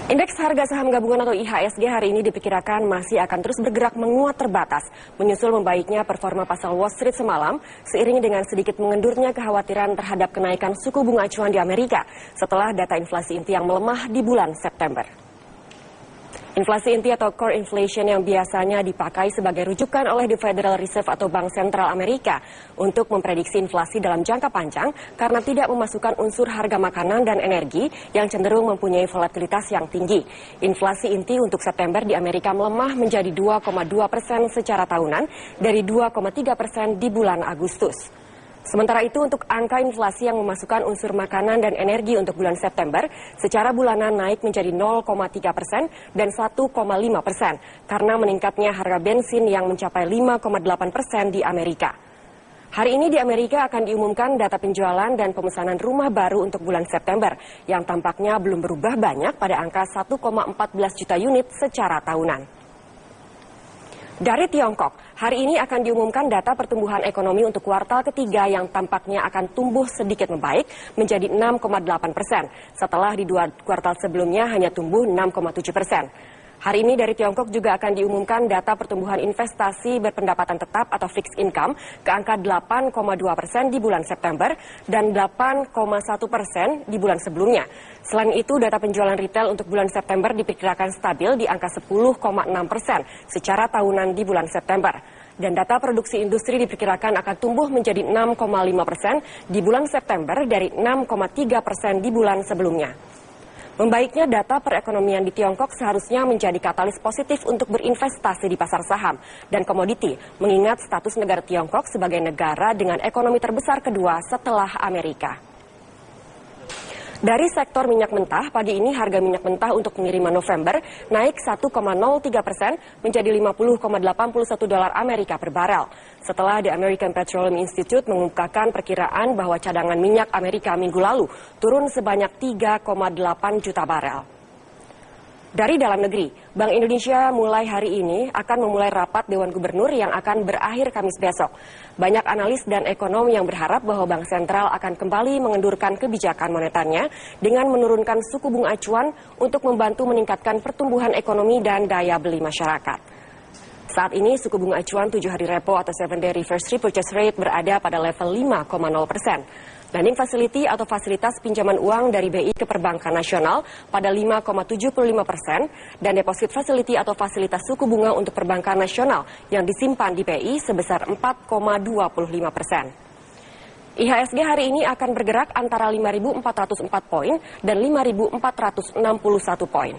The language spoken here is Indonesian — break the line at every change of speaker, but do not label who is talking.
Indeks harga saham gabungan atau IHSG hari ini diperkirakan masih akan terus bergerak menguat terbatas, menyusul membaiknya performa pasar Wall Street semalam, seiring dengan sedikit mengendurnya kekhawatiran terhadap kenaikan suku bunga acuan di Amerika setelah data inflasi inti yang melemah di bulan September. Inflasi inti atau core inflation yang biasanya dipakai sebagai rujukan oleh The Federal Reserve atau Bank Sentral Amerika untuk memprediksi inflasi dalam jangka panjang karena tidak memasukkan unsur harga makanan dan energi yang cenderung mempunyai volatilitas yang tinggi. Inflasi inti untuk September di Amerika melemah menjadi 2,2% secara tahunan dari 2,3% di bulan Agustus. Sementara itu untuk angka inflasi yang memasukkan unsur makanan dan energi untuk bulan September secara bulanan naik menjadi 0,3% dan 1,5% karena meningkatnya harga bensin yang mencapai 5,8% di Amerika. Hari ini di Amerika akan diumumkan data penjualan dan pemesanan rumah baru untuk bulan September yang tampaknya belum berubah banyak pada angka 1,14 juta unit secara tahunan. Dari Tiongkok, hari ini akan diumumkan data pertumbuhan ekonomi untuk kuartal ketiga yang tampaknya akan tumbuh sedikit membaik menjadi 6,8%, setelah di dua kuartal sebelumnya hanya tumbuh 6,7%. Hari ini dari Tiongkok juga akan diumumkan data pertumbuhan investasi berpendapatan tetap atau fixed income ke angka 8,2% di bulan September dan 8,1% di bulan sebelumnya. Selain itu, data penjualan retail untuk bulan September diperkirakan stabil di angka 10,6% secara tahunan di bulan September. Dan data produksi industri diperkirakan akan tumbuh menjadi 6,5% di bulan September dari 6,3% di bulan sebelumnya. Membaiknya data perekonomian di Tiongkok seharusnya menjadi katalis positif untuk berinvestasi di pasar saham dan komoditi, mengingat status negara Tiongkok sebagai negara dengan ekonomi terbesar kedua setelah Amerika. Dari sektor minyak mentah, pagi ini harga minyak mentah untuk pengiriman November naik 1,03% menjadi 50,81 dolar Amerika per barel. Setelah The American Petroleum Institute mengungkapkan perkiraan bahwa cadangan minyak Amerika minggu lalu turun sebanyak 3,8 juta barel. Dari dalam negeri, Bank Indonesia mulai hari ini akan memulai rapat Dewan Gubernur yang akan berakhir Kamis besok. Banyak analis dan ekonom yang berharap bahwa Bank Sentral akan kembali mengendurkan kebijakan moneternya dengan menurunkan suku bunga acuan untuk membantu meningkatkan pertumbuhan ekonomi dan daya beli masyarakat. Saat ini suku bunga acuan 7 hari repo atau 7-day reverse repurchase rate berada pada level 5,0%. Lending facility atau fasilitas pinjaman uang dari BI ke perbankan nasional pada 5,75% dan deposit facility atau fasilitas suku bunga untuk perbankan nasional yang disimpan di BI sebesar 4,25%. IHSG hari ini akan bergerak antara 5.404 poin dan 5.461 poin.